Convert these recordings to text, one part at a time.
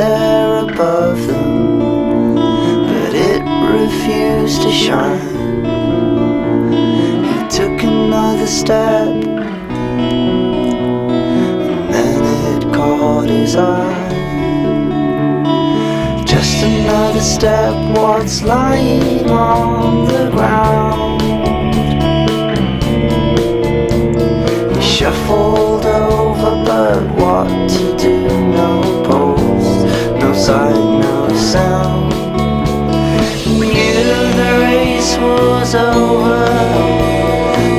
there above them, but it refused to shine. He took another step, and then it caught his eye. Just another step, what's lying on the ground? He shuffled over, but what to do? No pulse, no sight, no sound. He knew the race was over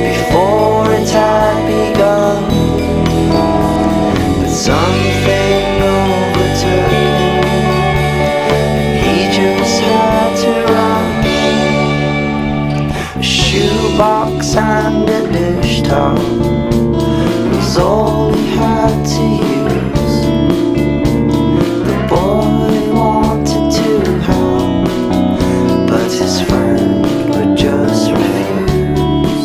before it had begun, but something overtook him. He just had to run. A shoebox and a dish towel was all he had to use. The boy wanted to help, but his friend would just refuse.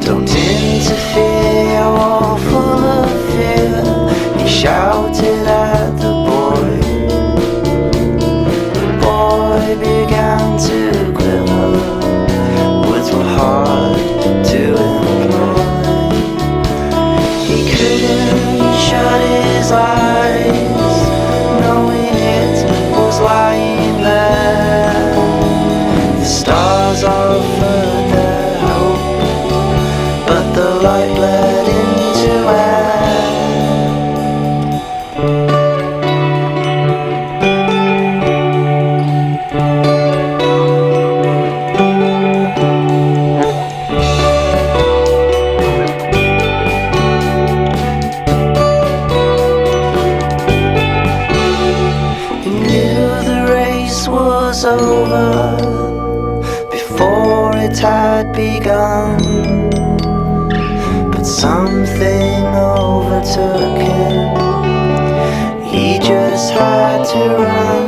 Don't interfere, you're all full of fear, he shouted at the boy. The boy began to quiver, words were hard to employ. He couldn't shut his eyes, knowing it was lying there. The stars offered their hope, but the light bled into air. He knew the race was over before it had begun, but something overtook him. He just had to run.